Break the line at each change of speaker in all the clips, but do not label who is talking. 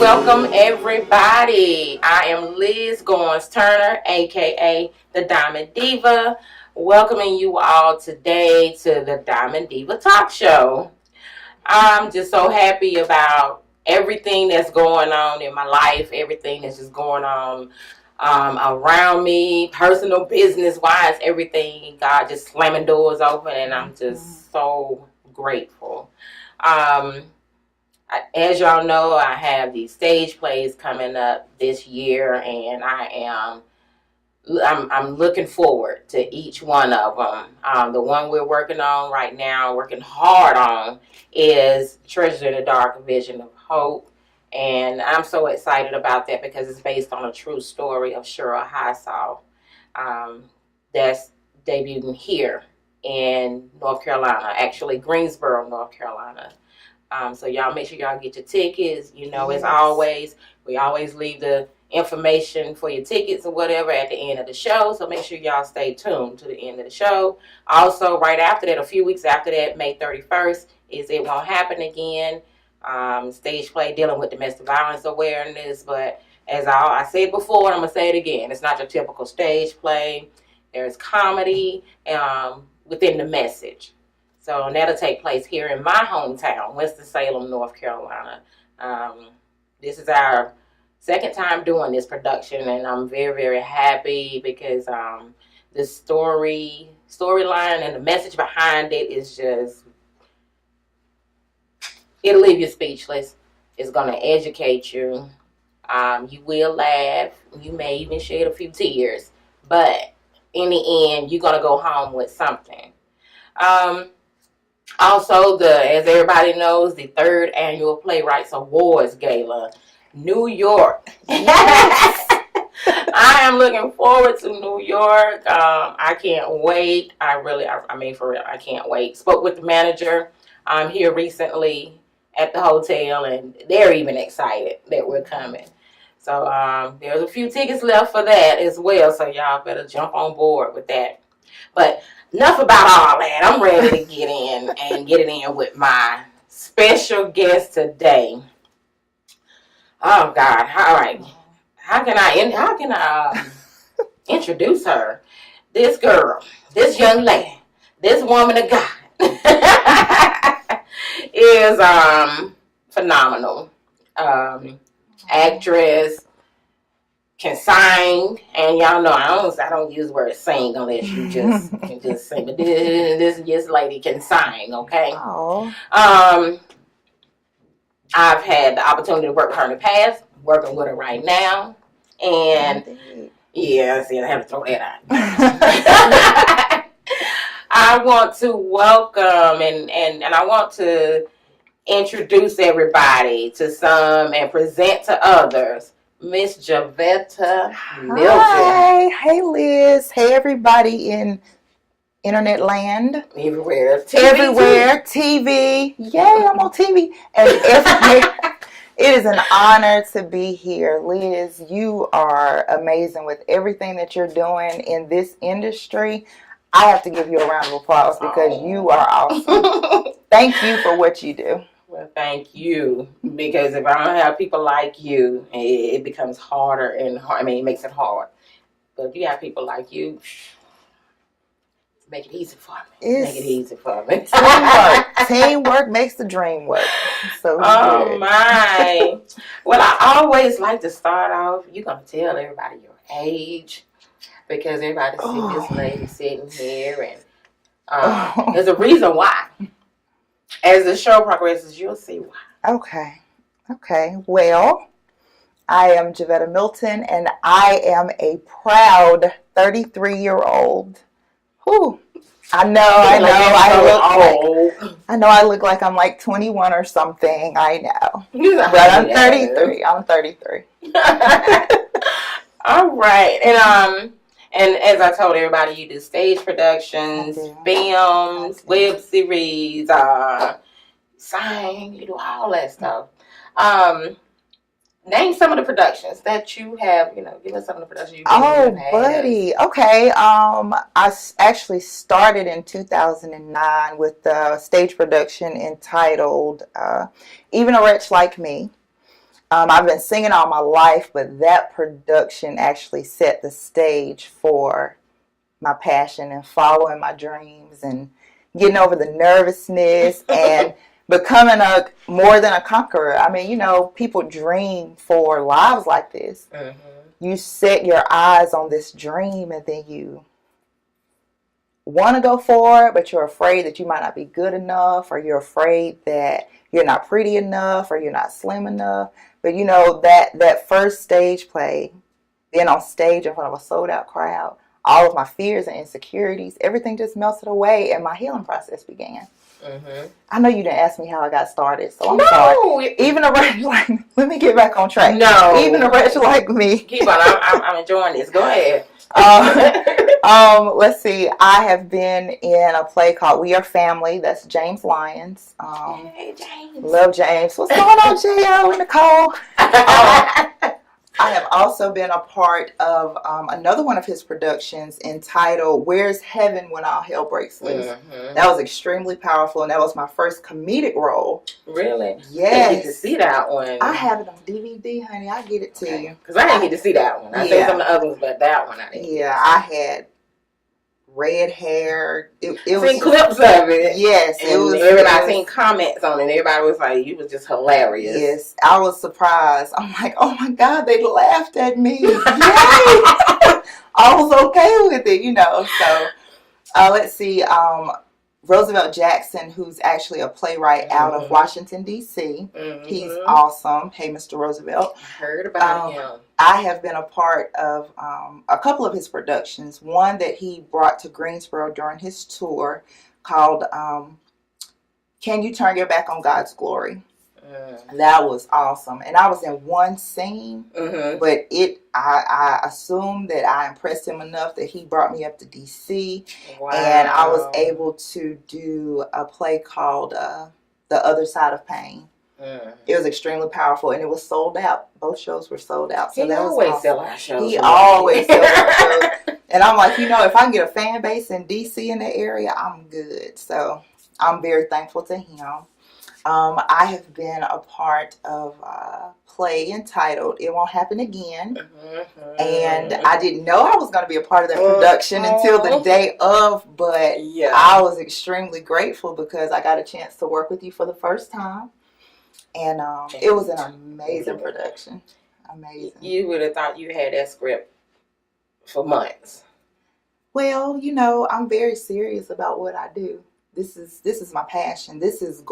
Welcome everybody. I am Liz Goins-Turner, aka the Diamond Diva, welcoming you all today to the Diamond Diva Talk Show. I'm just so happy about everything that's going on in my life, everything that's just going on around me, personal, business wise, everything. God just slamming doors open, and I'm just so grateful. As y'all know, I have these stage plays coming up this year, and I'm looking forward to each one of them. The one we're working on right now, working hard on, is Treasure in the Dark, Vision of Hope. And I'm so excited about that because it's based on a true story of Cheryl Highsall that's debuting here in North Carolina, actually Greensboro, North Carolina. So y'all make sure y'all get your tickets. You know, as always, we always leave the information for your tickets or whatever at the end of the show. So make sure y'all stay tuned to the end of the show. Also, right after that, a few weeks after that, May 31st, is It Won't Happen Again. Stage play dealing with domestic violence awareness. But as I said before, and I'm going to say it again, it's not your typical stage play. There's comedy within the message. So that'll take place here in my hometown, Winston-Salem, North Carolina. This is our second time doing this production, and I'm very, very happy because the storyline and the message behind it is just, it'll leave you speechless. It's going to educate you. You will laugh. You may even shed a few tears. But in the end, you're going to go home with something. Also, as everybody knows, the third annual Playwrights Awards Gala, New York. Yes. I am looking forward to New York. I can't wait. I mean, for real, I can't wait. Spoke with the manager here recently at the hotel, and they're even excited that we're coming. So there's a few tickets left for that as well, so y'all better jump on board with that. But enough about all that. I'm ready to get it in with my special guest today. Oh God! All right, how can I introduce her? This girl, this young lady, this woman of God is phenomenal. Actress. Can sing, and y'all know I don't use the word sing unless you just can just sing. But this lady can sing, okay?
Oh.
I've had the opportunity to work with her in the past, working with her right now, and yeah, see, I have to throw that out. I want to welcome and I want to introduce everybody to some and present to others. Miss Javetta Milton.
Hi. Hey, Liz. Hey, everybody in internet land.
Everywhere.
TV. Yay, I'm on TV. And it is an honor to be here. Liz, you are amazing with everything that you're doing in this industry. I have to give you a round of applause because you are awesome. Thank you for what you do.
Well, thank you, because if I don't have people like you, it becomes harder and hard. I mean, it makes it hard. But if you have people like you, make it easy for me. Make it easy for me.
Teamwork makes the dream work. So
oh,
good.
My. Well, I always like to start off, you're going to tell everybody your age, because everybody see this lady sitting here, and there's a reason why. As the show progresses, you'll see why.
Okay. Well, I am Javetta Milton, and I am a proud 33-year-old. Whew. I know. I look like I'm like 21 or something. I know. But I'm 33. I'm 33.
All right. And as I told everybody, you do stage productions, films, web series, sing, you do all that stuff. Name some of the productions that you have, give us some of the productions you have.
Buddy. Okay. I actually started in 2009 with the stage production entitled Even a Wretch Like Me. I've been singing all my life, but that production actually set the stage for my passion and following my dreams and getting over the nervousness and becoming a more than a conqueror. I mean, people dream for lives like this. Mm-hmm. You set your eyes on this dream and then you want to go for it, but you're afraid that you might not be good enough, or you're afraid that you're not pretty enough, or you're not slim enough. But that first stage play, being on stage in front of a sold out crowd, all of my fears and insecurities, everything just melted away and my healing process began. Mm-hmm. I know you didn't ask me how I got started, so I'm sorry. Even a wretch like me, let me get back on track. No. Even a wretch like me.
Keep on, I'm enjoying this. Go ahead.
Let's see. I have been in a play called We Are Family. That's James Lyons.
Hey, James.
Love James. What's going on, J.O. and Nicole? I have also been a part of another one of his productions entitled Where's Heaven When All Hell Breaks Loose? Mm-hmm. That was extremely powerful, and that was my first comedic role.
Really?
Yes.
I didn't get to see that one.
I have it on DVD, honey. I'll get it to you.
Because I didn't get to see that one. I seen some of the other ones, but that one I didn't.
Yeah, I had red hair. It was
seen clips of it.
Yes,
and everybody seen comments on it. Everybody was like, "You was just hilarious."
Yes, I was surprised. I'm like, "Oh my God, they laughed at me!" Yay! I was okay with it, So let's see. Roosevelt Jackson, who's actually a playwright out of Washington, D.C. Mm-hmm. He's awesome. Hey, Mr. Roosevelt.
I heard about him.
I have been a part of a couple of his productions. One that he brought to Greensboro during his tour called Can You Turn Your Back on God's Glory? That was awesome. And I was in one scene, but I assumed that I impressed him enough that he brought me up to D.C. Wow. And I was able to do a play called The Other Side of Pain. It was extremely powerful, and it was sold out. Both shows were sold out. So
he always sells our shows.
He always sells our shows. And I'm like, if I can get a fan base in D.C. in the area, I'm good. So I'm very thankful to him. I have been a part of a play entitled It Won't Happen Again. And I didn't know I was going to be a part of that production until the day of, but I was extremely grateful because I got a chance to work with you for the first time. And it was an amazing production. Amazing.
You would have thought you had that script for months.
Well, I'm very serious about what I do. This is my passion. This is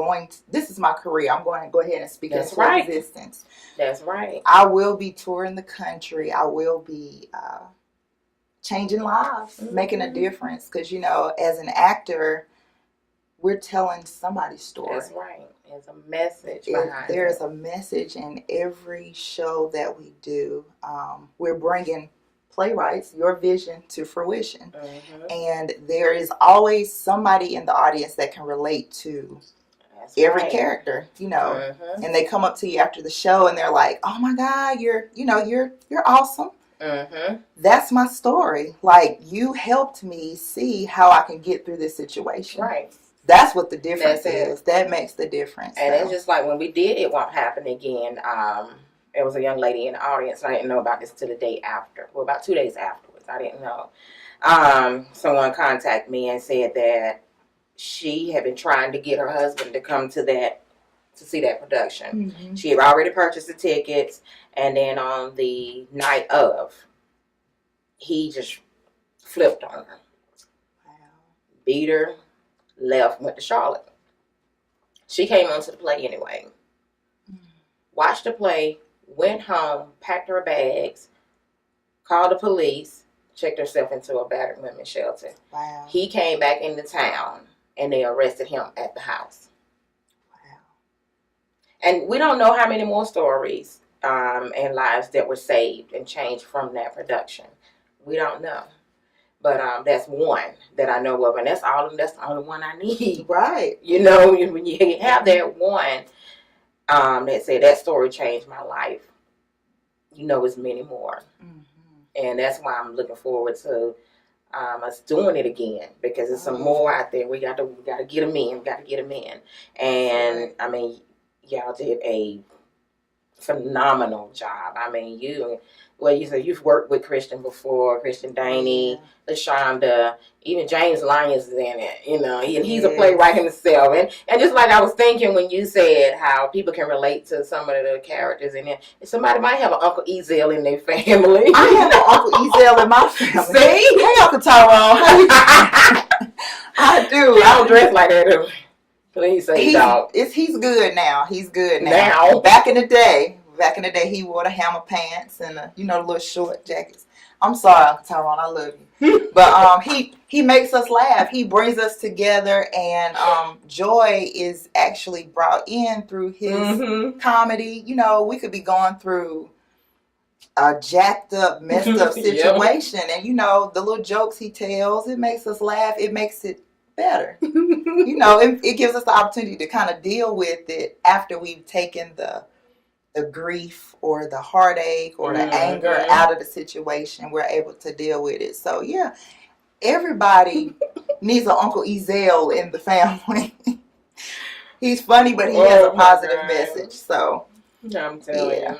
my career. I'm going to go ahead and speak into existence.
That's right.
I will be touring the country. I will be changing lives, making a difference. Because as an actor, we're telling somebody's story.
That's right. There's a message behind it.
There's a message in every show that we do. We're bringing playwrights your vision to fruition, and there is always somebody in the audience that can relate to every character, and they come up to you after the show and they're like, "Oh my God, you're awesome." That's my story. Like, you helped me see how I can get through this situation.
Right.
That's what the difference is. That makes the difference.
And it's just like when we did It Won't Happen Again. There was a young lady in the audience. I didn't know about this till the day after. Well, about 2 days afterwards. I didn't know. Someone contacted me and said that she had been trying to get her husband to come to see that production. She had already purchased the tickets, and then on the night of, he just flipped on her. Wow. Beat her, left, went to Charlotte. She came onto the play anyway. Watched the play. Went home, packed her bags, called the police, checked herself into a battered women's shelter.
Wow.
He came back into town, and they arrested him at the house.
Wow.
And we don't know how many more stories and lives that were saved and changed from that production. We don't know. But that's one that I know of, and that's the only one I need.
Right.
When you have that one, that said that story changed my life. It's many more, and that's why I'm looking forward to us doing it again, because there's some more out there. We got to get them in. And I mean, y'all did a phenomenal job. I mean, you said you've worked with Christian before, Christian Daney, LaShonda, even James Lyons is in it, and he's a playwright himself. And just like I was thinking when you said how people can relate to some of the characters in it, somebody might have an Uncle Ezel in their family.
I have an Uncle Ezel in my family.
See?
Hey, Uncle Tyrone. I do.
I don't dress like that. Please say dog.
He's good now. He's good now. Back in the day, he wore the hammer pants and the little short jackets. I'm sorry, Uncle Tyrone, I love you. But he makes us laugh. He brings us together, and joy is actually brought in through his comedy. We could be going through a jacked up, messed up situation, and the little jokes he tells, it makes us laugh. It makes it better. It gives us the opportunity to kind of deal with it after we've taken the grief or the heartache or the anger out of the situation. We're able to deal with it. So yeah, everybody needs an Uncle Ezel in the family. He's funny, but he has a positive message. So
I'm telling you.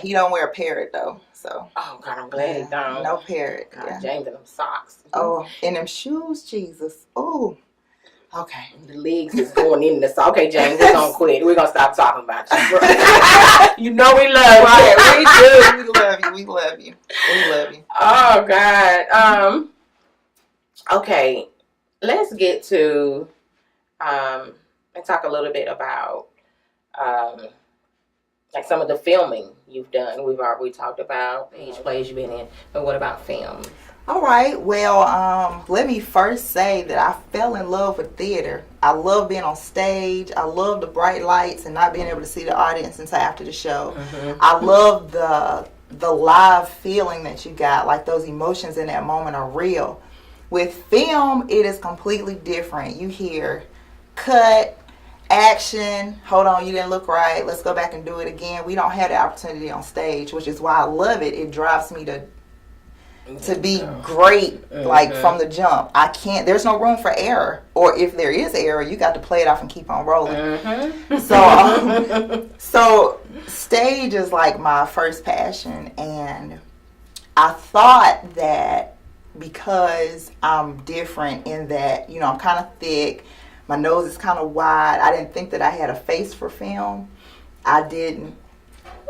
He don't wear a parrot though. So
oh God, I'm glad he don't.
No parrot.
God, James and them socks.
Oh, and them shoes, Jesus. Oh. Okay.
The legs is going in the sock. Okay, James, we're gonna quit. We're gonna stop talking about you. We love you.
Right, we do. We love you. We love you. We love you.
Oh God. Okay. Let's get to and talk a little bit about like some of the filming you've done. We've already talked about each plays you've been in, but what about film?
All right. Well, let me first say that I fell in love with theater. I love being on stage. I love the bright lights and not being able to see the audience until after the show. I love the live feeling that you got, like those emotions in that moment are real. With film, it is completely different. You hear cut, action, hold on, you didn't look right, let's go back and do it again. We don't have the opportunity on stage, which is why I love it. It drives me to be great, like from the jump. There's no room for error, or if there is error, you got to play it off and keep on rolling. So stage is like my first passion, and I thought that because I'm different in that, I'm kind of thick, my nose is kind of wide, I didn't think that I had a face for film. I didn't.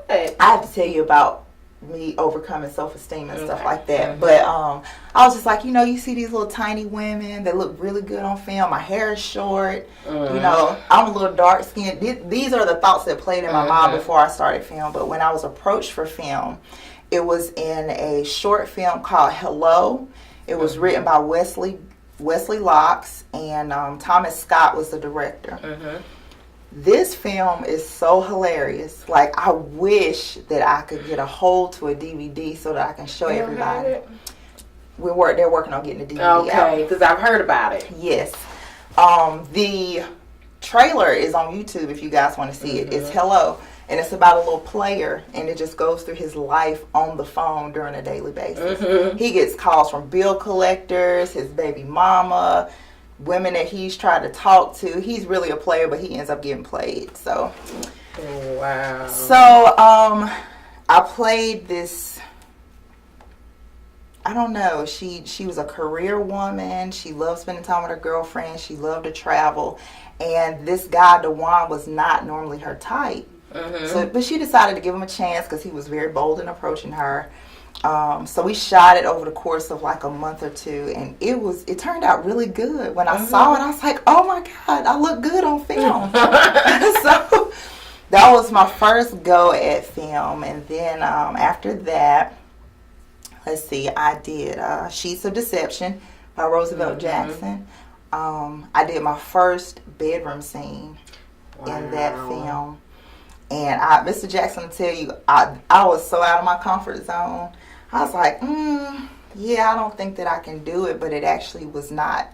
I have to tell you about me overcoming self-esteem and stuff like that. But I was just like, you see these little tiny women that look really good on film. My hair is short. I'm a little dark skinned. These are the thoughts that played in my mind before I started film. But when I was approached for film, it was in a short film called Hello. It was written by Wesley Locks, and Thomas Scott was the director. This film is so hilarious. Like, I wish that I could get a hold to a DVD so that I can show everybody. They're working on getting the DVD out.
Okay, because I've heard about it.
Yes. The trailer is on YouTube if you guys want to see it. It's Hello. And it's about a little player, and it just goes through his life on the phone during a daily basis. He gets calls from bill collectors, his baby mama, women that he's tried to talk to. He's really a player, but he ends up getting played. So,
wow.
So, I played this. I don't know. She was a career woman. She loved spending time with her girlfriend. She loved to travel, and this guy DeJuan was not normally her type. But she decided to give him a chance because he was very bold in approaching her. So we shot it over the course of like a month or two, and it turned out really good. When I saw it, I was like, oh my God, I look good on film. So that was my first go at film. And then after that, let's see, I did Sheets of Deception by Roosevelt Jackson. I did my first bedroom scene in that film. And Mr. Jackson will tell you, I was so out of my comfort zone. I was like, yeah, I don't think that I can do it, but it actually was not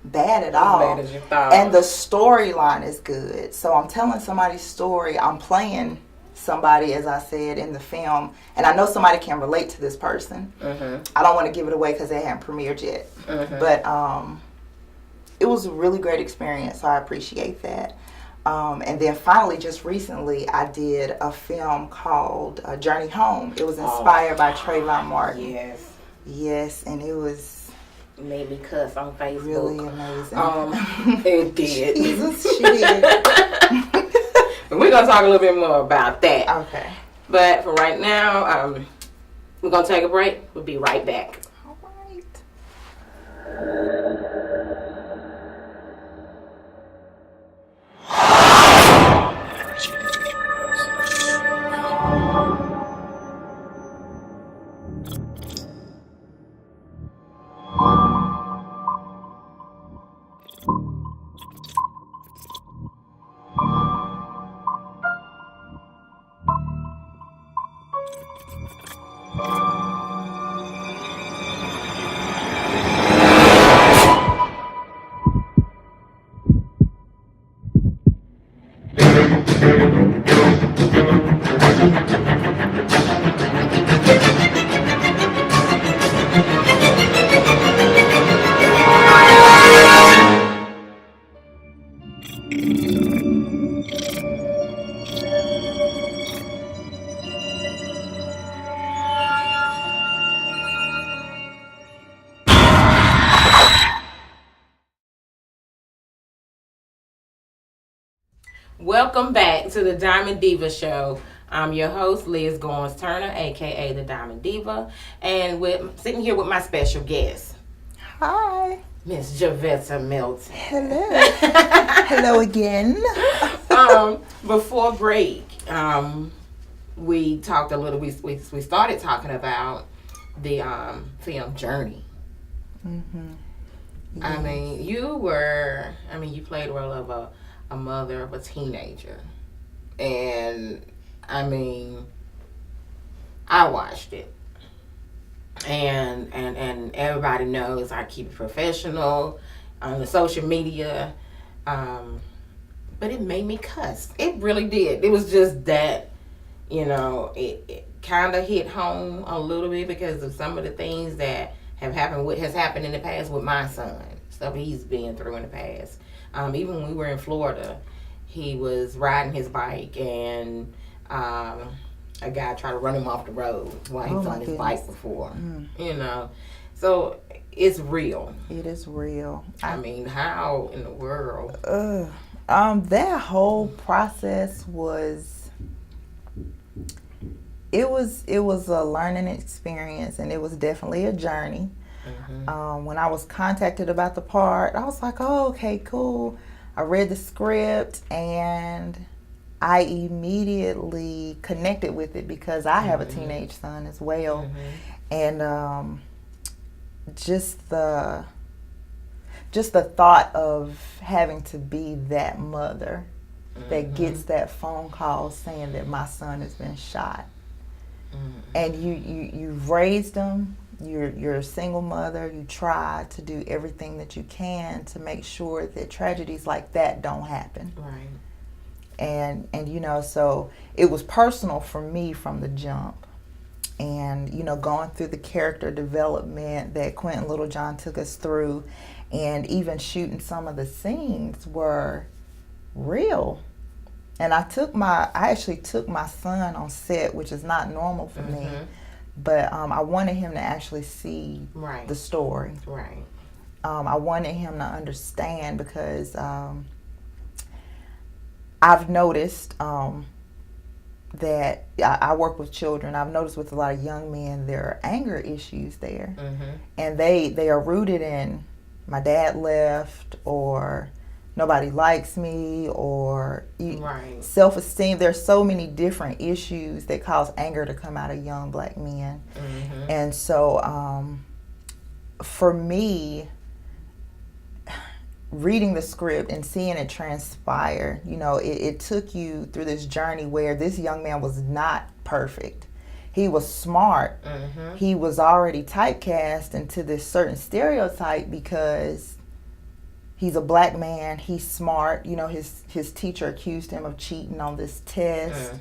bad at all.
As bad as you thought.
And the storyline is good. So I'm telling somebody's story. I'm playing somebody, as I said, in the film, and I know somebody can relate to this person. I don't want to give it away because they haven't premiered yet. But it was a really great experience, so I appreciate that. And then finally, just recently, I did a film called Journey Home. It was inspired by Trayvon Martin.
Yes.
Yes, and it was
made me cuss on Facebook.
really amazing.
It did.
Jesus, she did.
We're gonna talk a little bit more about that.
Okay.
But for right now, we're gonna take a break. We'll be right back.
All right.
Welcome back to the Diamond Diva Show. I'm your host, Liz Goins-Turner, aka the Diamond Diva, and sitting here with my special guest,
Hi.
Miss Javetta Milton.
Hello. Hello again.
Before break, we talked a little. We started talking about the film Journey.
Mm-hmm. Yes.
I mean, you played the role of a mother of a teenager, and I mean, I watched it, and everybody knows I keep it professional on the social media, but it made me cuss. It really did. It was just that, it kind of hit home a little bit because of some of the things that has happened in the past with my son, stuff he's been through in the past. Even when we were in Florida, he was riding his bike and a guy tried to run him off the road while he was on his bike before. So it's real.
It is real.
I mean, how in the world?
That whole process was a learning experience, and it was definitely a journey. Mm-hmm. When I was contacted about the part, I was like, oh, okay, cool. I read the script and I immediately connected with it because I have a teenage son as well. Mm-hmm. And just the thought of having to be that mother that gets that phone call saying that my son has been shot. And you've raised him. You're a single mother. You try to do everything that you can to make sure that tragedies like that don't happen.
Right.
And so it was personal for me from the jump. And going through the character development that Quentin Littlejohn took us through, and even shooting some of the scenes were real. And I actually took my son on set, which is not normal for me. But I wanted him to actually see the story.
Right.
I wanted him to understand because I've noticed that I work with children. I've noticed with a lot of young men there are anger issues there. And they are rooted in my dad left, or nobody likes me, or self-esteem. There's so many different issues that cause anger to come out of young black men. And so for me, reading the script and seeing it transpire, it took you through this journey where this young man was not perfect. He was smart. He was already typecast into this certain stereotype because he's a black man, he's smart. His teacher accused him of cheating on this test.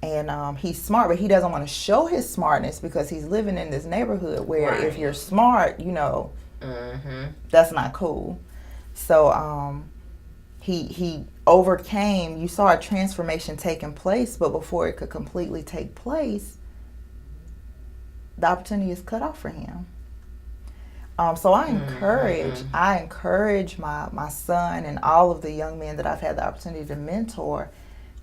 And he's smart, but he doesn't want to show his smartness because he's living in this neighborhood where if you're smart, that's not cool. So he overcame, you saw a transformation taking place, but before it could completely take place, the opportunity is cut off for him. So I encourage my son and all of the young men that I've had the opportunity to mentor,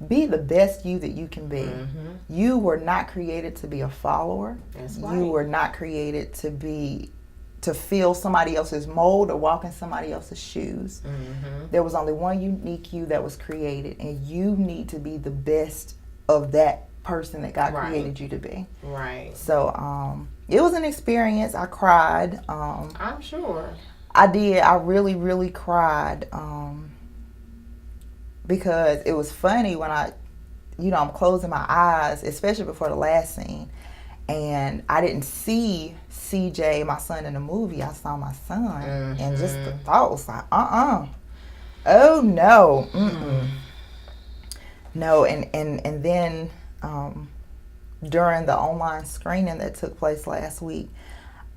be the best you that you can be.
Mm-hmm.
You were not created to be a follower.
That's right.
You were not created to fill somebody else's mold or walk in somebody else's shoes.
Mm-hmm.
There was only one unique you that was created, and you need to be the best of that person that God created you to be.
Right.
So it was an experience. I cried.
I'm sure.
I did. I really, really cried because it was funny when I'm closing my eyes, especially before the last scene, and I didn't see CJ, my son, in the movie. I saw my son, and just the thought was like, oh no, no, and then during the online screening that took place last week,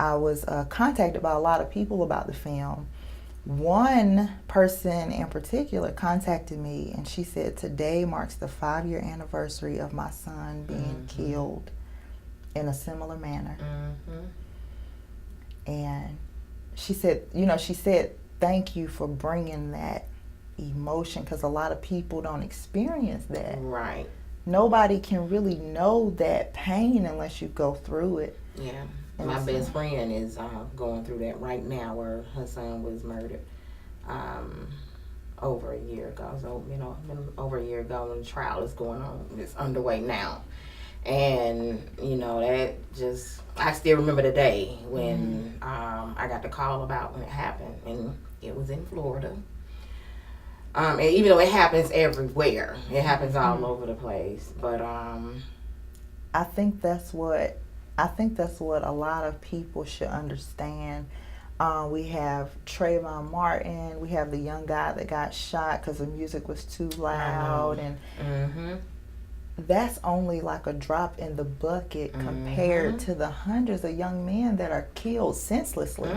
I was contacted by a lot of people about the film. One person in particular contacted me, and she said, today marks the 5-year anniversary of my son being killed in a similar manner. And she said, thank you for bringing that emotion, because a lot of people don't experience that.
Right.
Nobody can really know that pain unless you go through it.
Yeah. My best friend is going through that right now, where her son was murdered over a year ago. So, been over a year ago, and the trial is going on. It's underway now. And, that just, I still remember the day when I got the call about when it happened. And it was in Florida. And even though it happens everywhere, it happens all over the place. But
I think that's what a lot of people should understand. We have Trayvon Martin. We have the young guy that got shot because the music was too loud, and that's only like a drop in the bucket compared to the hundreds of young men that are killed senselessly.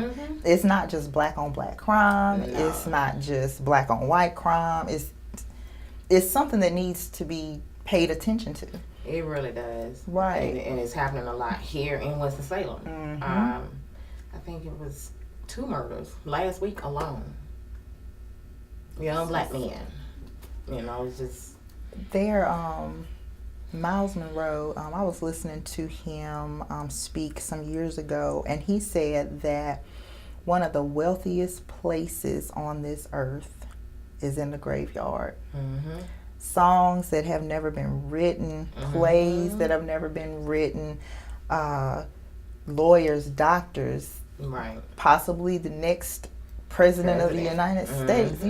It's not just black on black crime. No. It's not just black on white crime. It's something that needs to be paid attention to.
It really does.
Right.
And it's happening a lot here in Winston-Salem. I think it was 2 murders last week alone. Young black men. It's just...
They're, Miles Monroe, I was listening to him speak some years ago, and he said that one of the wealthiest places on this earth is in the graveyard. Songs that have never been written, plays that have never been written, lawyers, doctors, possibly the next president of the United States.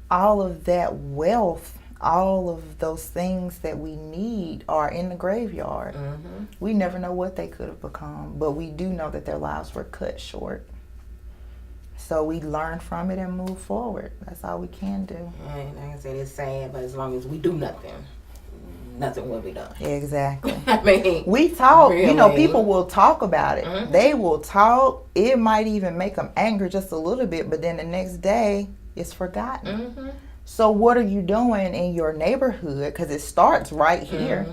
All of that wealth, all of those things that we need are in the graveyard. We never know what they could have become, but we do know that their lives were cut short. So we learn from it and move forward. That's all we can do.
And like I said, it's sad, but as long as we do nothing will be done.
Exactly.
I mean,
we talk,
really.
People will talk about it. They will talk. It might even make them angry just a little bit, but then the next day, it's forgotten. So what are you doing in your neighborhood? Because it starts right here.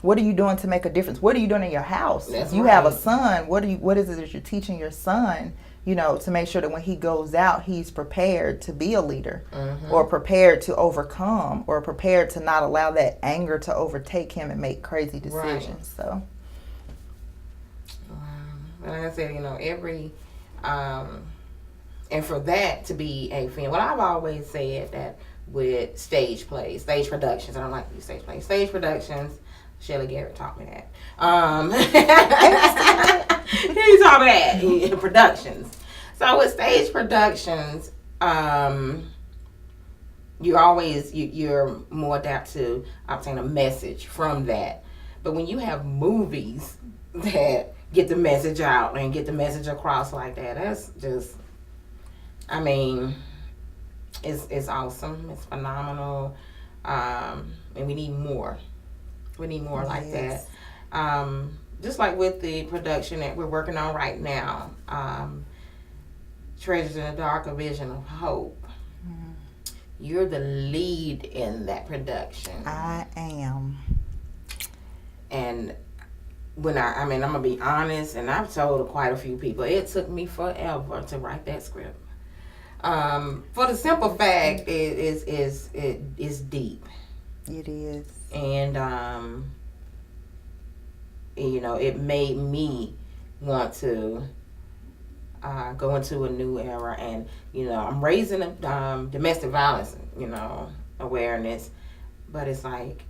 What are you doing to make a difference? What are you doing in your house?
That's
you have a son. What is it that you're teaching your son, to make sure that when he goes out, he's prepared to be a leader, or prepared to overcome, or prepared to not allow that anger to overtake him and make crazy decisions. So,
like I said, every and for that to be a film, well, I've always said that with stage plays, stage productions, I don't like to use stage productions. Shelly Garrett taught me that. He taught me that in productions. So with stage productions, you're more adapt to obtain a message from that. But when you have movies that get the message out and get the message across like that, that's just, it's awesome. It's phenomenal. And we need more. We need more like that. Just like with the production that we're working on right now, Treasures in the Dark, A Vision of Hope. you're the lead in that production.
I am.
And when I'm gonna be honest, and I've told quite a few people, it took me forever to write that script. For the simple fact, it is deep.
It is.
And it made me want to go into a new era. And I'm raising domestic violence awareness, but it's like,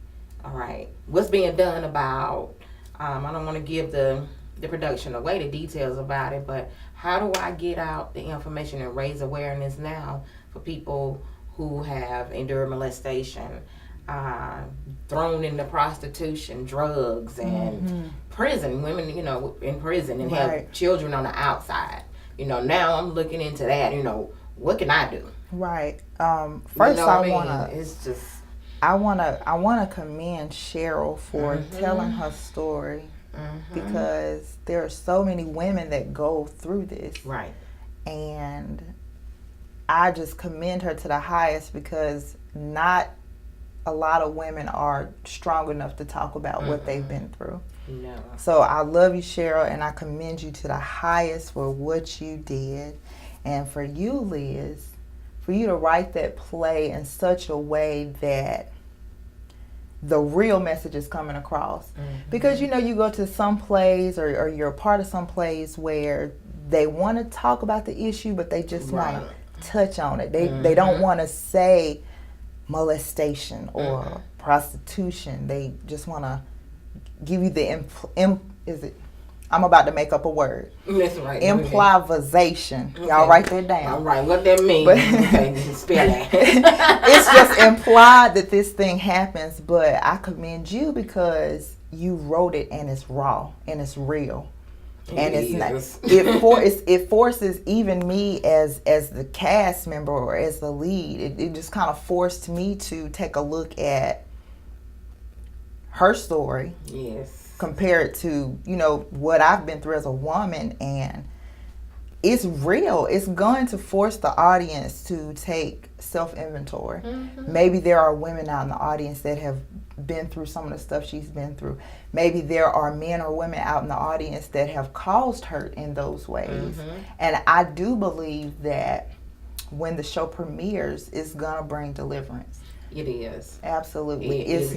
all right, what's being done about I don't want to give the production away, the details about it, but how do I get out the information and raise awareness now for people who have endured molestation, thrown into prostitution, drugs, and prison, women, in prison, and have children on the outside. Now I'm looking into that, what can I do?
Right. First,
it's just,
I wanna commend Cheryl for telling her story, because there are so many women that go through this.
Right.
And I just commend her to the highest, because not a lot of women are strong enough to talk about what they've been through.
No.
So I love you, Cheryl, and I commend you to the highest for what you did. And for you, Liz, for you to write that play in such a way that the real message is coming across. Because you go to some plays, or you're a part of some plays where they want to talk about the issue, but they just want to touch on it. They don't want to say molestation or prostitution. They just want to give you the I'm about to make up a word.
That's right.
Improvisation. Okay. Y'all write that down.
All right, what that means? Okay, spell that.
It's just implied that this thing happens, but I commend you because you wrote it and it's raw and it's real. And it's not. It forces even me as the cast member or as the lead. It just kind of forced me to take a look at her story.
Yes.
Compared to what I've been through as a woman, and it's real. It's going to force the audience to take self-inventory. Maybe there are women out in the audience that have been through some of the stuff she's been through. Maybe there are men or women out in the audience that have caused hurt in those ways. And I do believe that when the show premieres, it's gonna bring deliverance.
It is.
Absolutely. It is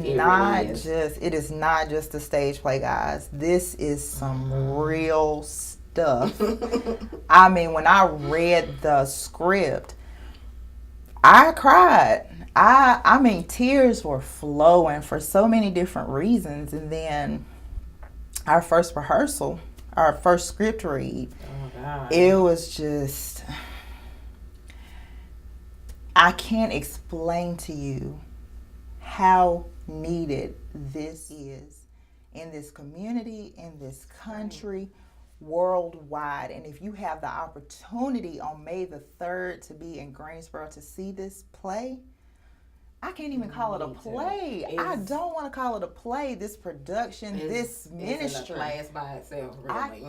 not just a stage play, guys. This is some real stuff. I mean, when I read the script, I cried. I mean, tears were flowing for so many different reasons. And then our first rehearsal, our first script read, it was just, I can't explain to you how needed this is in this community, in this country, worldwide. And if you have the opportunity on May the 3rd to be in Greensboro to see this play, I can't even call it a play. I don't want to call it a play. This production, this ministry. It's a
class by itself, really.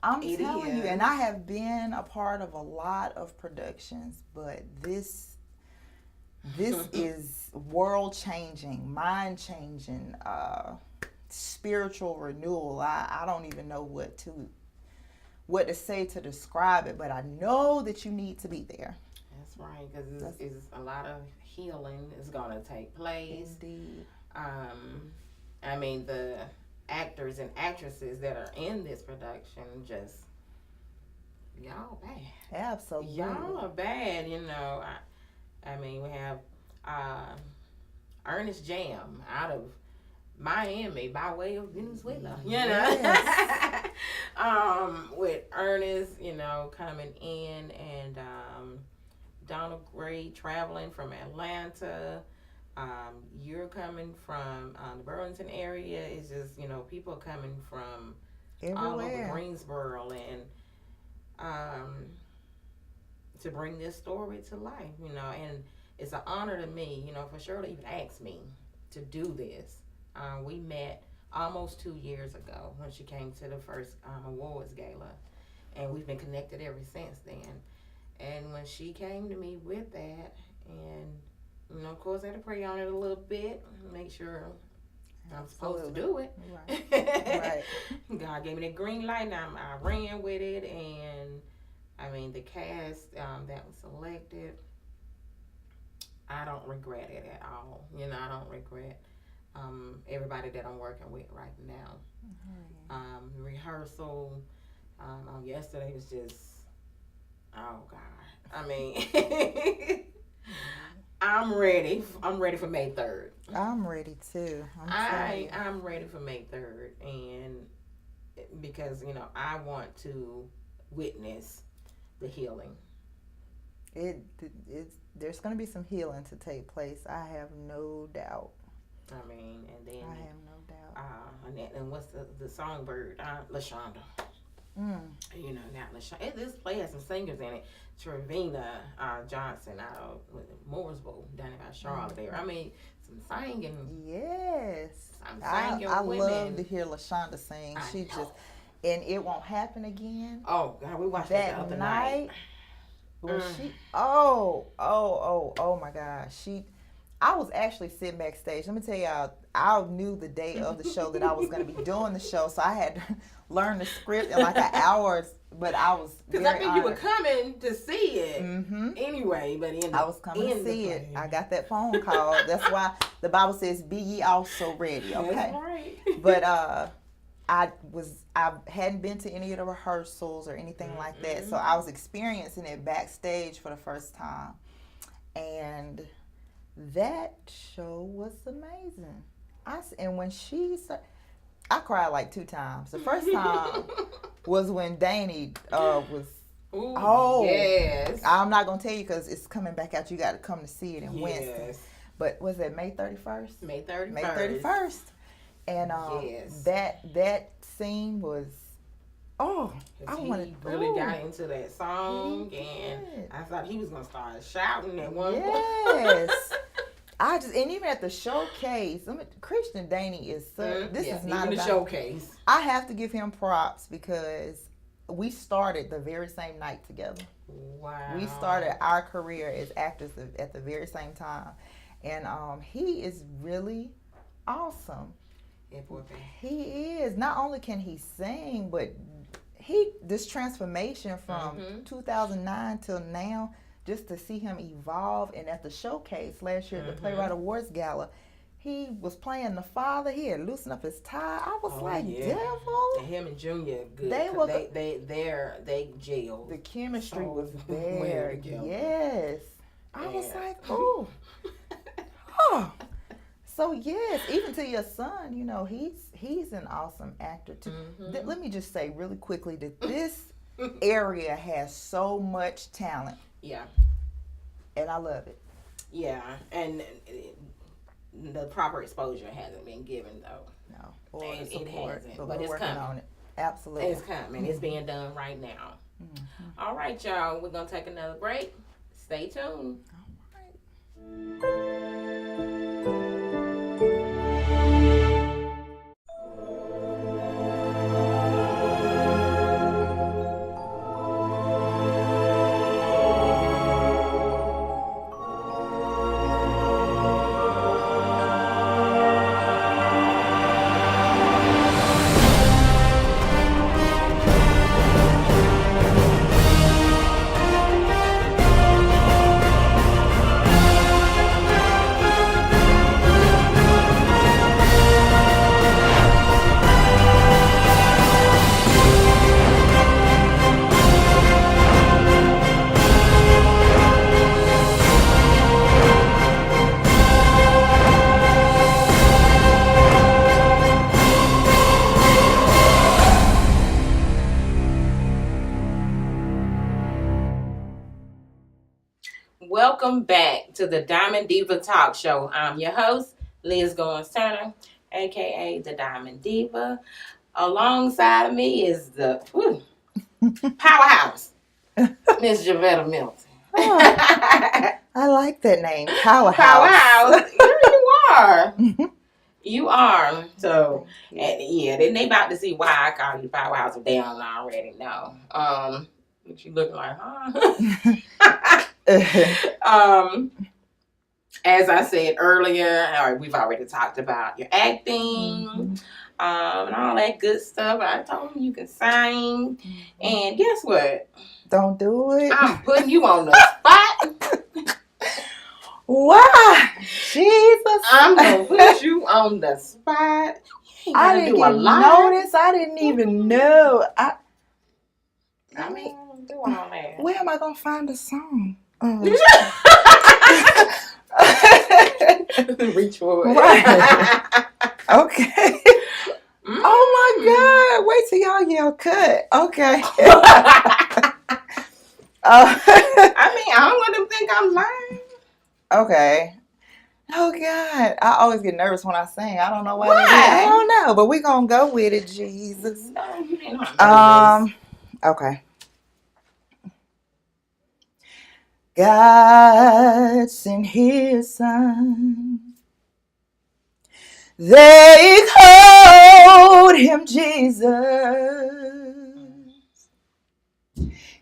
I'm telling you, and I have been a part of a lot of productions, but this is world-changing, mind-changing, spiritual renewal. I don't even know what to say to describe it, but I know that you need to be there.
That's right, because it's a lot of healing is going to take place.
Indeed.
I mean, the actors and actresses that are in this production, just, y'all bad.
Absolutely.
Y'all are bad, I mean, we have Ernest Jam out of Miami by way of Venezuela,
Yes.
with Ernest, coming in, and Donald Gray traveling from Atlanta. You're coming from the Burlington area. It's just, people coming from
everywhere,
all over Greensboro, and to bring this story to life, and it's an honor to me, for Shirley even asked me to do this. We met almost 2 years ago when she came to the first awards gala, and we've been connected ever since then. And when she came to me with that, and of course, I had to pray on it a little bit, make sure I'm supposed to do it.
Right.
God gave me the green light, and I ran with it, and I mean, the cast that was selected, I don't regret it at all. You know, I don't regret everybody that I'm working with right now. Rehearsal on yesterday was just, oh God. I mean, I'm ready. I'm ready for May 3rd.
I'm ready too.
I'm ready for May 3rd, and because you know I want to witness the healing.
There's going to be some healing to take place. I have no doubt.
I mean, and then
I have no doubt.
And what's the songbird? LaShonda. You know, now LaShonda. This play has some singers in it. Trevina Johnson out of Mooresville, down by Charlotte there. I mean, some singing.
Yes.
I
love to hear LaShonda sing. She just, and It Won't Happen Again.
Oh God, we watched that the other night.
Well, oh my gosh. I was actually sitting backstage. Let me tell y'all, I knew the day of the show that I was going to be doing the show, so I had to learn the script in like an hour, but I was
because I think you were coming to see it anyway, but
I was coming to see it. I got that phone call. That's why the Bible says, "Be ye also ready." Okay,
that's right.
But I hadn't been to any of the rehearsals or anything like that, so I was experiencing it backstage for the first time, and that show was amazing. And when I cried like 2 times. The first time was when Danny was.
Ooh, oh yes.
I'm not gonna tell you because it's coming back out. You got to come to see it in Winston. But was it May 31st?
May 31st.
May 31st. And that scene was, I wanted.
He really got into that song, and I thought he was gonna start shouting at one point.
Yes. And even at the showcase, Christian Danny is so. This is not
even the showcase.
I have to give him props because we started the very same night together.
Wow.
We started our career as actors at the very same time, and he is really awesome. He is. Not only can he sing, but this transformation from 2009 till now, just to see him evolve. And at the showcase last year, the Playwright Awards Gala, he was playing the father. He had loosened up his tie. I was devil.
And him and Junior, good. They gelled.
The chemistry was there. Yes. I was like, oh. So yes, even to your son, you know, he's an awesome actor too. Let me just say really quickly that this area has so much talent.
Yeah.
And I love it.
Yeah, and the proper exposure hasn't been given though.
No, or
it
support,
hasn't,
but
we're
it's
working
on it. Absolutely,
it's coming. It's being done right now. All right, y'all. We're gonna take another break. Stay tuned.
All right.
Welcome back to the Diamond Diva Talk Show. I'm your host, Liz Goins-Turner, aka the Diamond Diva. Alongside of me is the powerhouse, Miss Javetta Milton.
Oh, I like that name, powerhouse.
Powerhouse. You are. You are. So, and they about to see why I call you powerhouse if they don't already know. But you looking like, huh? as I said earlier, or we've already talked about your acting, and all that good stuff. I told him you can sing, and guess what?
Don't do it.
I'm putting you on the spot.
Why? Jesus.
I'm gonna put you on the spot.
I didn't get notice. I didn't even know. I mean,
do all that.
Where am I gonna find a song?
Reach for it.
Right. Okay. Oh my God! Wait till y'all yell cut. Okay.
I mean, I don't want them to think I'm lying.
Okay. Oh God, I always get nervous when I sing. I don't know why. I don't know, but we gonna go with it, Jesus.
No, you ain't nervous.
Okay. God sent His Son. They called Him Jesus.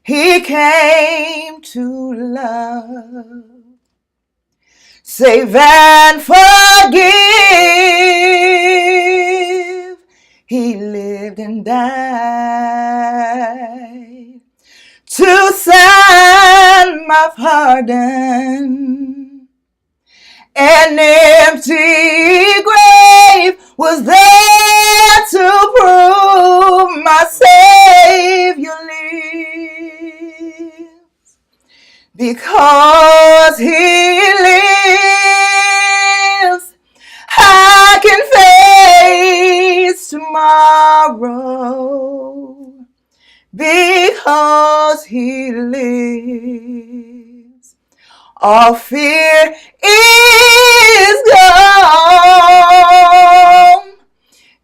He came to love, save and forgive. He lived and died to sign my pardon. An empty grave was there to prove my Savior lives. Because He lives, I can face tomorrow. Because He lives, all fear is gone.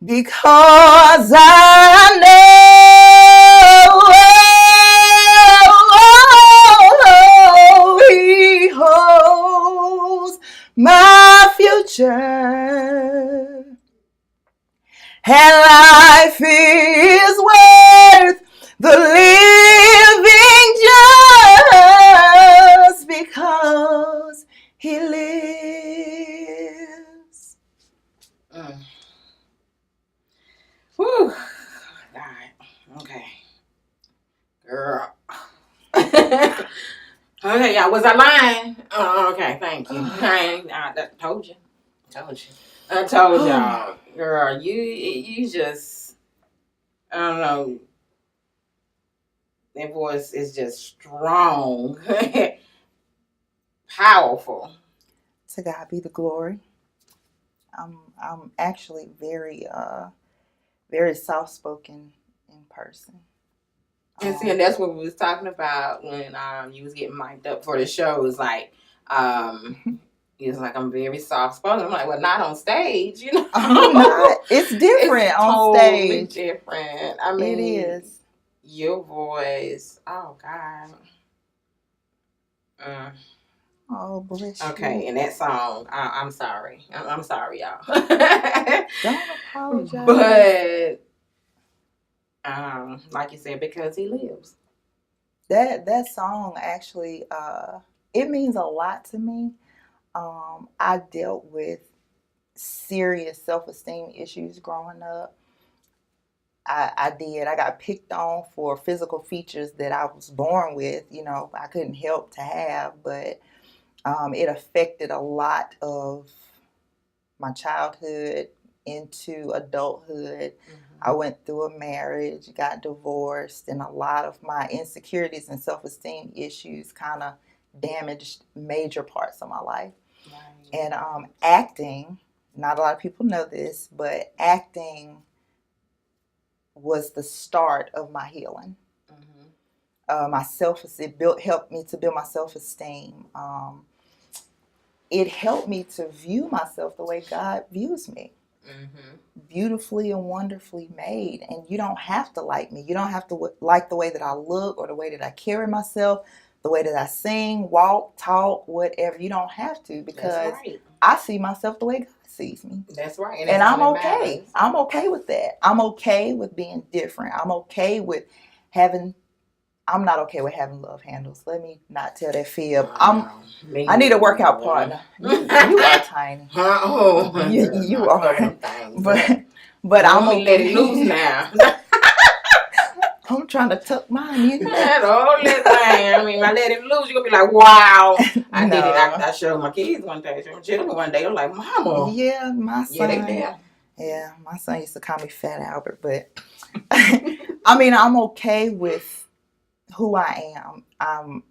Because I know He holds my future. And life is worth the living just because He lives.
Whew. God. Okay. Girl. Okay, y'all. Was I lying? Oh, okay, thank you. I told you. I told y'all. Girl, you just, I don't know. That voice is just strong. Powerful.
To God be the glory. I'm actually very soft spoken in person.
And see, and that's what we was talking about when you was getting mic'd up for the show. It was like he was like, I'm very soft spoken. I'm like, well, not on stage, you know.
I'm not. It's different
it's
on
totally
stage.
Different. I mean,
it is.
Your voice. Oh God.
Oh, bless you.
Okay, and that song, I'm sorry. I'm sorry, y'all.
Don't apologize.
But, like you said, because He lives.
That song actually, it means a lot to me. I dealt with serious self-esteem issues growing up. I did. I got picked on for physical features that I was born with. You know, I couldn't help to have, but it affected a lot of my childhood into adulthood. I went through a marriage, got divorced, and a lot of my insecurities and self-esteem issues kind of damaged major parts of my life. Right. And acting, not a lot of people know this, but acting was the start of my healing. My self-esteem helped me to build my self-esteem. It helped me to view myself the way God views me. Beautifully and wonderfully made. And you don't have to like me. You don't have to like the way that I look or the way that I carry myself, the way that I sing, walk, talk, whatever. You don't have to, because I see myself the way God sees me.
That's right.
And I'm okay. Matters. I'm okay with that. I'm okay with being different. I'm okay with having I'm not okay with having love handles. Let me not tell that fib.
Me
I need a
neither.
workout partner. You are tiny.
Oh,
You are. But
Don't
I'm
me let it
okay.
loose now.
I'm trying to tuck mine in.
Don't let it. I mean, I let it loose. You're gonna be like, wow. I did it. I showed my kids one day. Showed my children one day. They're like, Mama.
Yeah, my son.
Yeah, they there.
Yeah, my son used to call me Fat Albert, but I mean, I'm okay with who I am.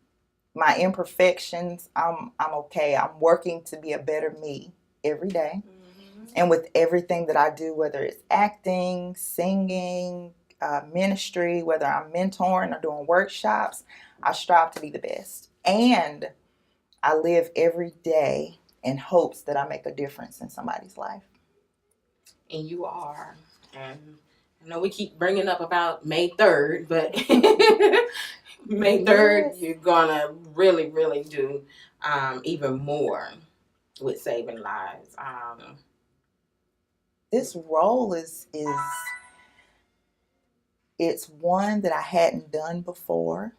My imperfections, I'm okay. I'm working to be a better me every day. Mm-hmm. And with everything that I do, whether it's acting, singing, ministry, whether I'm mentoring or doing workshops, I strive to be the best. And I live every day in hopes that I make a difference in somebody's life.
And you are. And I know we keep bringing up about May 3rd, but May 3rd, yes. You're going to really, really do even more with saving lives.
This role is it's one that I hadn't done before,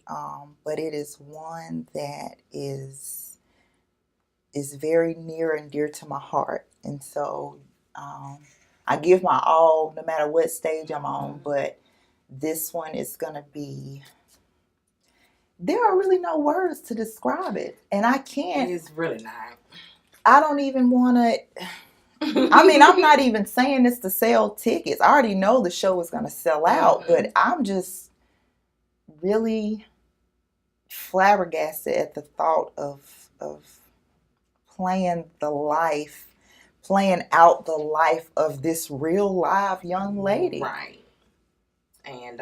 but it is one that is very near and dear to my heart. And so I give my all no matter what stage I'm on, but this one is going to be, there are really no words to describe it. And I can't.
It's really not.
I don't even want to. I mean, I'm not even saying this to sell tickets. I already know the show is going to sell out, but I'm just really flabbergasted at the thought of playing out the life of this real live young lady.
Right. And,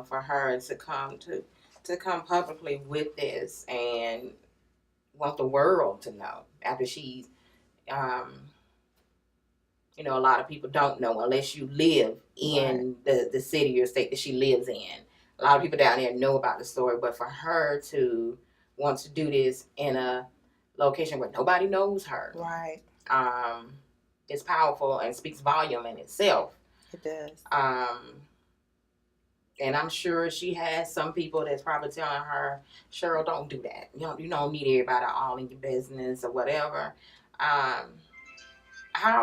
for her to come publicly with this and want the world to know after she's, a lot of people don't know unless you live in the city or state that she lives in. A lot of people down there know about the story, but for her to want to do this in a location where nobody knows her,
right?
It's powerful and speaks volume in itself.
It does.
And I'm sure she has some people that's probably telling her, Cheryl, don't do that. You don't need everybody all in your business or whatever. How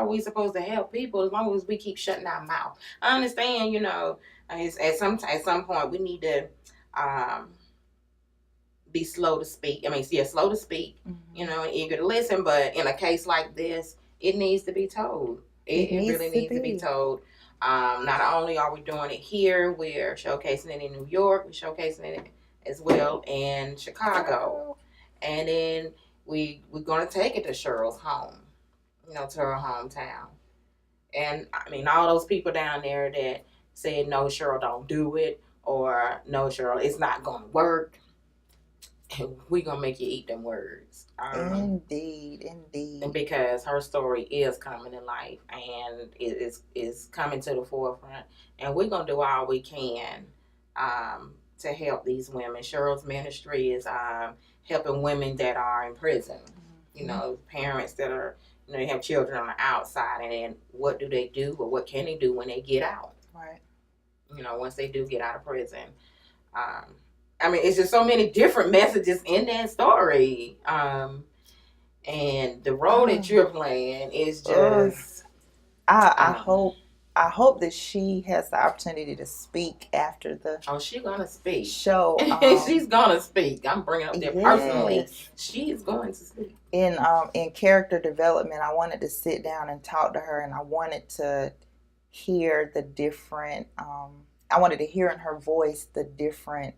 are we supposed to help people as long as we keep shutting our mouth? I understand, at some point we need to be slow to speak. Slow to speak, and eager to listen. But in a case like this, it needs to be told. It really needs to be told. Not only are we doing it here, we're showcasing it in New York, we're showcasing it as well in Chicago. And then we're going to take it to Cheryl's home, to her hometown. And, all those people down there that said, no, Cheryl, don't do it, or no, Cheryl, it's not going to work, we're going to make you eat them words.
Indeed.
And because her story is coming to life and it is coming to the forefront. And we're going to do all we can to help these women. Cheryl's ministry is helping women that are in prison. Parents that are, they have children on the outside. And then what do they do, or what can they do when they get out?
Right.
Once they do get out of prison. It's just so many different messages in that story. And the role that you're playing is just...
I hope that she has the opportunity to speak after the
she's going to speak.
Show.
She's going to speak. I'm bringing up there personally. She's going to speak.
In character development, I wanted to sit down and talk to her, and I wanted to hear the different... I wanted to hear in her voice the different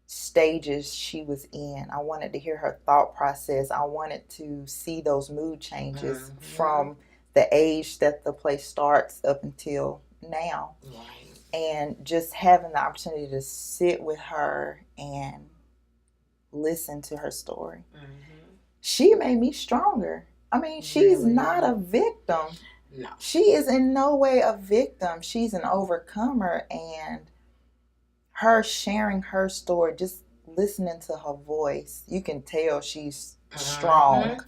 stages she was in. I wanted to hear her thought process. I wanted to see those mood changes from the age that the play starts up until now. Right. And just having the opportunity to sit with her and listen to her story. She made me stronger. She's not a victim.
No.
She is in no way a victim. She's an overcomer, and her sharing her story, just listening to her voice, you can tell she's strong.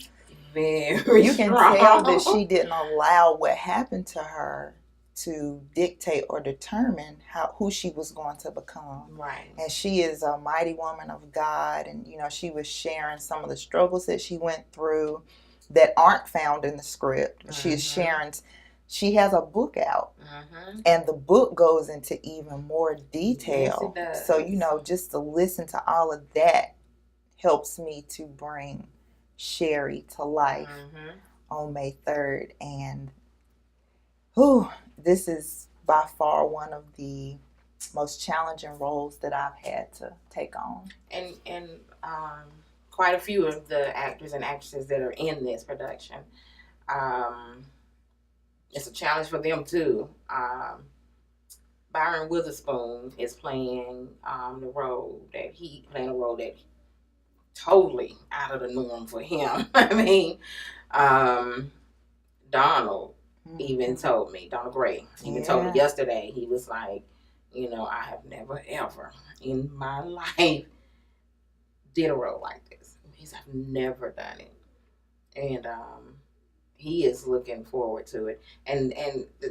Very
You can
strong.
tell that she didn't allow what happened to her to dictate or determine who she was going to become.
Right.
And she is a mighty woman of God. And, she was sharing some of the struggles that she went through that aren't found in the script. She is sharing, she has a book out. And the book goes into even more detail.
Yes, it does.
So, just to listen to all of that helps me to bring Sherry to life on May 3rd. And this is by far one of the most challenging roles that I've had to take on.
And quite a few of the actors and actresses that are in this production, it's a challenge for them too. Byron Witherspoon is playing a role that totally out of the norm for him. I mean, Donald even told me, Donald Gray even told me yesterday, he was like, I have never ever in my life did a role like this. I've never done it. And he is looking forward to it. And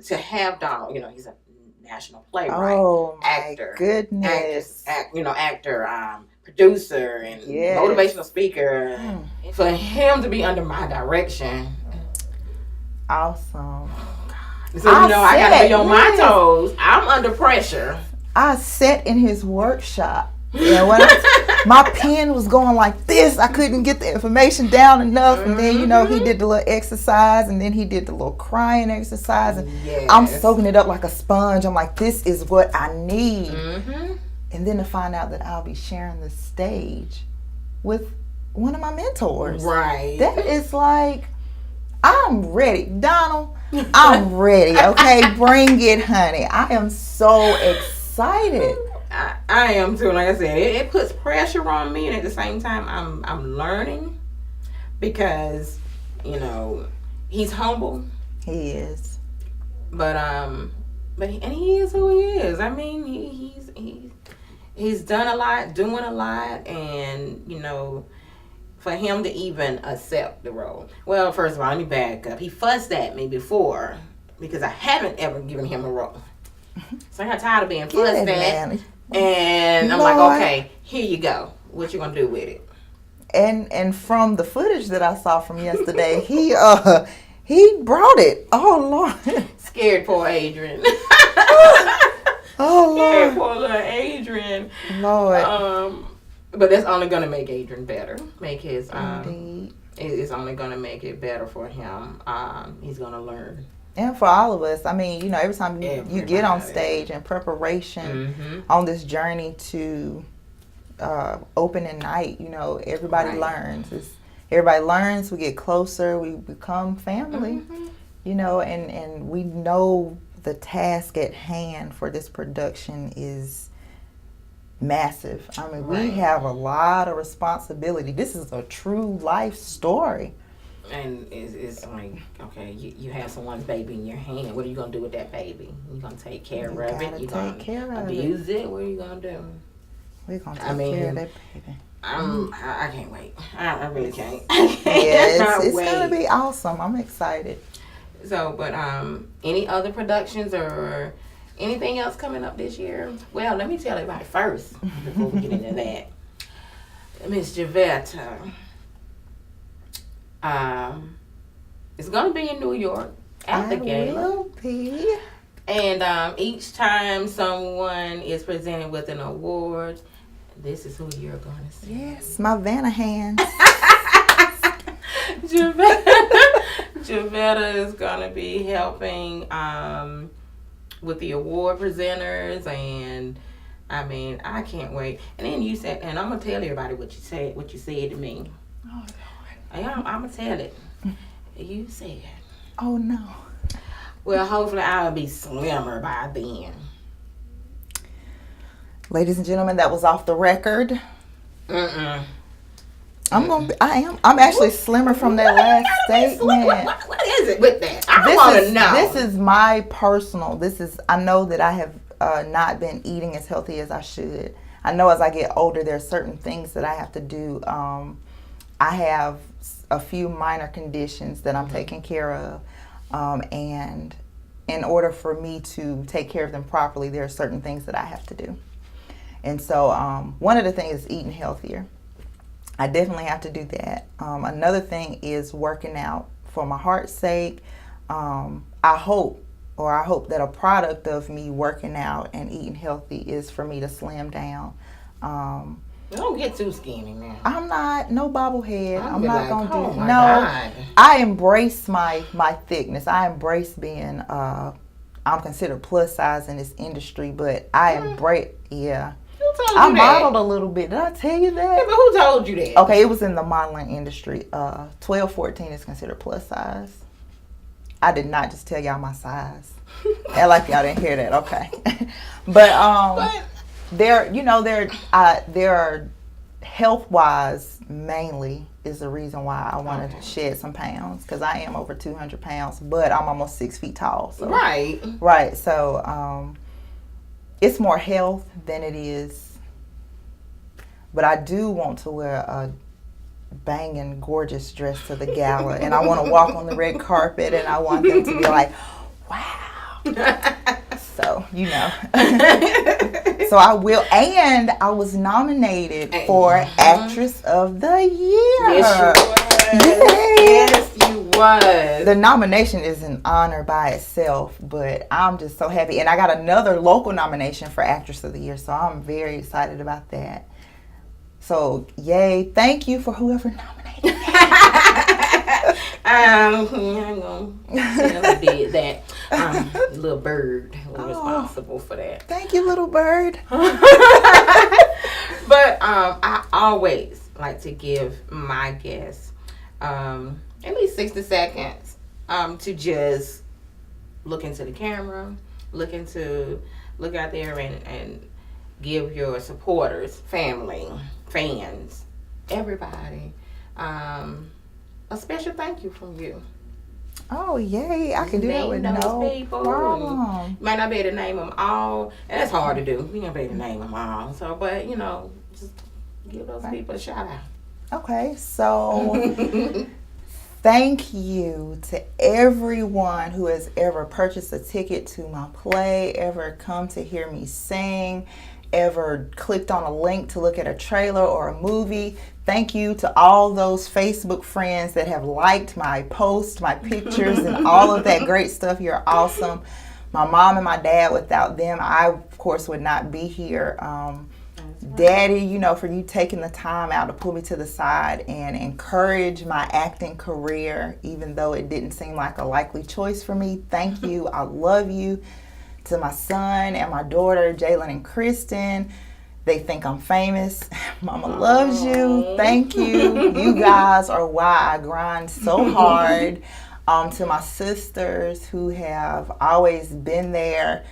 to have Donald, he's a national playwright, actor,
goodness,
actor, producer, and motivational speaker. For him to be under my direction,
awesome.
So I gotta be on my toes. I'm under pressure.
I sat in his workshop, and when my pen was going like this, I couldn't get the information down enough. And then he did the little exercise, and then he did the little crying exercise, and I'm soaking it up like a sponge. I'm like, this is what I need. And then to find out that I'll be sharing the stage with one of my mentors,
right?
That is like, I'm ready, Donald. I'm ready. Okay, bring it, honey. I am so excited.
I am too. Like I said, it puts pressure on me, and at the same time, I'm learning because he's humble.
He is,
but he is who he is. I mean, he's done a lot, doing a lot, and for him to even accept the role. Well, first of all, let me back up. He fussed at me before because I haven't ever given him a role. So I got tired of being fussed at. And I'm like, okay, here you go. What you gonna do with it?
And from the footage that I saw from yesterday, he brought it. Oh Lord.
Scared poor Adrian.
Oh Lord.
Scared poor little Adrian.
Lord.
But that's only gonna make Adrian better. Make his
Indeed.
It's only gonna make it better for him. He's gonna learn.
And for all of us, I mean, every time you get on stage in preparation on this journey to opening night, everybody learns. Everybody learns, we get closer, we become family, and we know the task at hand for this production is massive. I mean, we have a lot of responsibility. This is a true life story.
And it's like, okay, you have someone's baby in your hand. What are you going to do with that baby? You're going to take care of it? You're going to abuse it? What are you going to do?
We're going to take care of that baby.
I can't wait. I really can't.
It's going to be awesome. I'm excited.
So, but any other productions or anything else coming up this year? Well, let me tell everybody first before we get into that. Miss Javetta. It's going to be in New York at the gala.
Will be.
And each time someone is presented with an award, this is who you're going to see.
Yes, my Vanna hands.
Javetta is going to be helping with the award presenters, and I mean, I can't wait. And then you said, and I'm going to tell everybody what you said to me.
Oh, Lord.
I'm going to tell it. You said.
Oh, no.
Well, hopefully I'll be slimmer by then.
Ladies and gentlemen, that was off the record.
I'm
actually slimmer from that last statement.
What is it with that? I want to know.
This is my personal. I know that I have not been eating as healthy as I should. I know as I get older, there are certain things that I have to do. I have a few minor conditions that I'm taking care of. And in order for me to take care of them properly, there are certain things that I have to do. And so one of the things is eating healthier. I definitely have to do that. Another thing is working out for my heart's sake. I hope that a product of me working out and eating healthy is for me to slim down.
Don't get too skinny now.
I'm not no bobblehead. I'm not gonna do
oh my
no.
God.
I embrace my thickness. I embrace being I'm considered plus size in this industry, but I embrace
Who told you
I
that?
modeled a little bit. Did I tell you
Yeah,
that?
but who told you that?
Okay, it was in the modeling industry. 12-14 is considered plus size. I did not just tell y'all my size. I like y'all didn't hear that. Okay, but there are health wise mainly is the reason why I wanted to shed some pounds, because I am over 200 pounds, but I'm almost 6 feet tall. So right. So it's more health than it is. But I do want to wear a banging gorgeous dress to the gala, and I want to walk on the red carpet, and I want them to be like, wow. So, so I will. And I was nominated for Actress of the Year.
Yes, you was. Yes, you was.
The nomination is an honor by itself, but I'm just so happy. And I got another local nomination for Actress of the Year, so I'm very excited about that. So, yay. Thank you for whoever nominated me.
I'm going to did that. Little Bird was responsible for that.
Thank you, little bird.
But I always like to give my guests at least 60 seconds to just look into the camera, look out there and give your supporters, family, fans, everybody, a special thank you from you.
Oh, yay. I can do that with no
people.
problem.
You might not be able to name them all, and that's hard to do. You can't be able to name them all. So, but, just give those people a shout out.
Okay, so thank you to everyone who has ever purchased a ticket to my play, ever come to hear me sing, ever clicked on a link to look at a trailer or a movie. Thank you to all those Facebook friends that have liked my posts, my pictures, and all of that great stuff. You're awesome. My mom and my dad, without them, I, of course, would not be here. Daddy, for you taking the time out to pull me to the side and encourage my acting career, even though it didn't seem like a likely choice for me. Thank you. I love you. To my son and my daughter, Jalen and Kristen. They think I'm famous. Mama loves you. Thank you. You guys are why I grind so hard. To my sisters who have always been there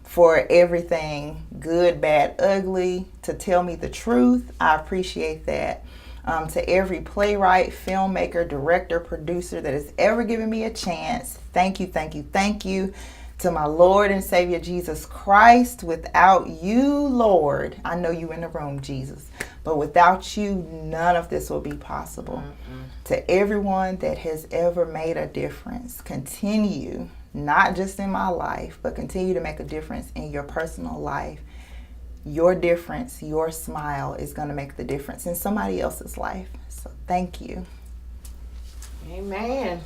for everything, good, bad, ugly, to tell me the truth. I appreciate that. To every playwright, filmmaker, director, producer that has ever given me a chance, thank you, thank you, thank you. To my Lord and Savior Jesus Christ, without you, Lord, I know you in the room, Jesus, but without you, none of this will be possible. To everyone that has ever made a difference, continue, not just in my life, but continue to make a difference in your personal life. Your difference, your smile is going to make the difference in somebody else's life. So thank you.
Amen.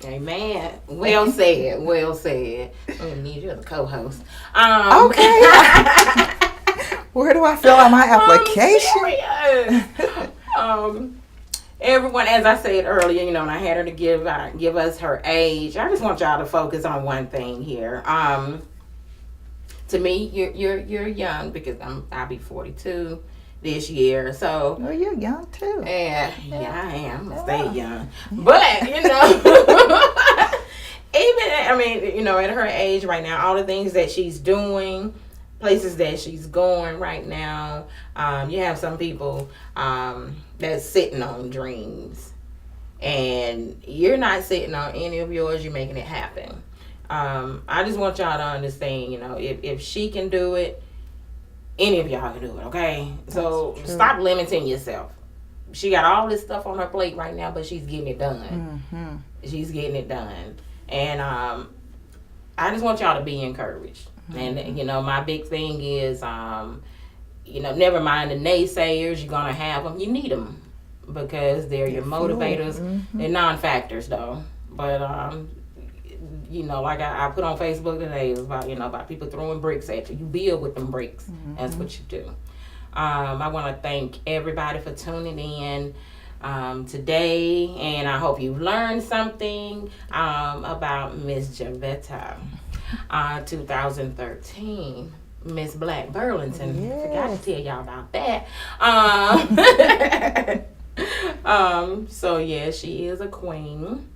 Amen. Well said. Well said. I need you as a co-host.
Okay. Where do I fill out my application?
Everyone, as I said earlier, and I had her to give us her age. I just want y'all to focus on one thing here. To me, you're young because I'll be 42 this year, so.
Oh, you're young too.
Yeah, I am. I'm gonna stay young, but even at her age right now, all the things that she's doing, places that she's going right now, you have some people that's sitting on dreams, and you're not sitting on any of yours. You're making it happen. I just want y'all to understand, if she can do it, any of y'all can do it, okay? So stop limiting yourself. She got all this stuff on her plate right now, but she's getting it done. She's getting it done. And I just want y'all to be encouraged. And, you know, my big thing is, you know, never mind the naysayers. You're going to have them. You need them because they're your motivators. They're non-factors, though. But, you know, like I put on Facebook today, it was about, you know, about people throwing bricks at you. You build with them bricks. That's what you do. I want to thank everybody for tuning in today, and I hope you learned something about Miss Javetta, 2013 Miss Black Burlington.
Yes.
Forgot to tell y'all about that. So yeah, she is a queen.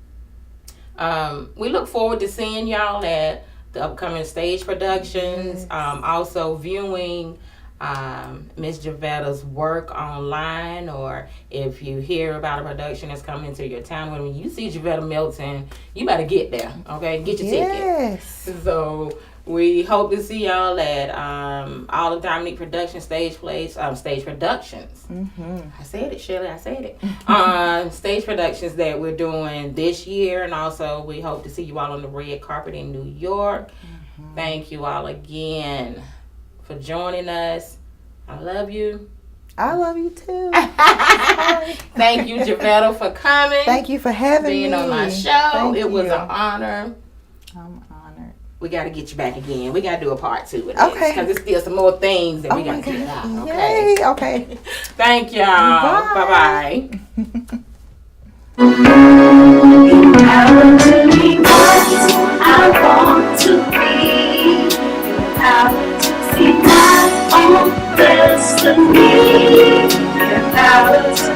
We look forward to seeing y'all at the upcoming stage productions. Also viewing Miss Javetta's work online, or if you hear about a production that's coming to your town, when you see Javetta Milton, you better get there, okay? Get your ticket. So we hope to see y'all at all of Dominique Production stage productions. I said it, Shirley, I said it. Stage productions that we're doing this year, and also we hope to see you all on the red carpet in New York. Thank you all again for joining us. I love you.
I love you too.
Thank you, Javetta, for coming.
Thank you for having me.
Being on my show.
Thank
it was
you.
an honor.
I'm honored.
We got to get you back again. We got to do a part 2 of this.
Okay.
Because there's still some more things that we got to get out. Okay.
Yay. Okay.
Thank y'all. Bye-bye.
Power to be what I want to be. Power to see my own destiny. Power to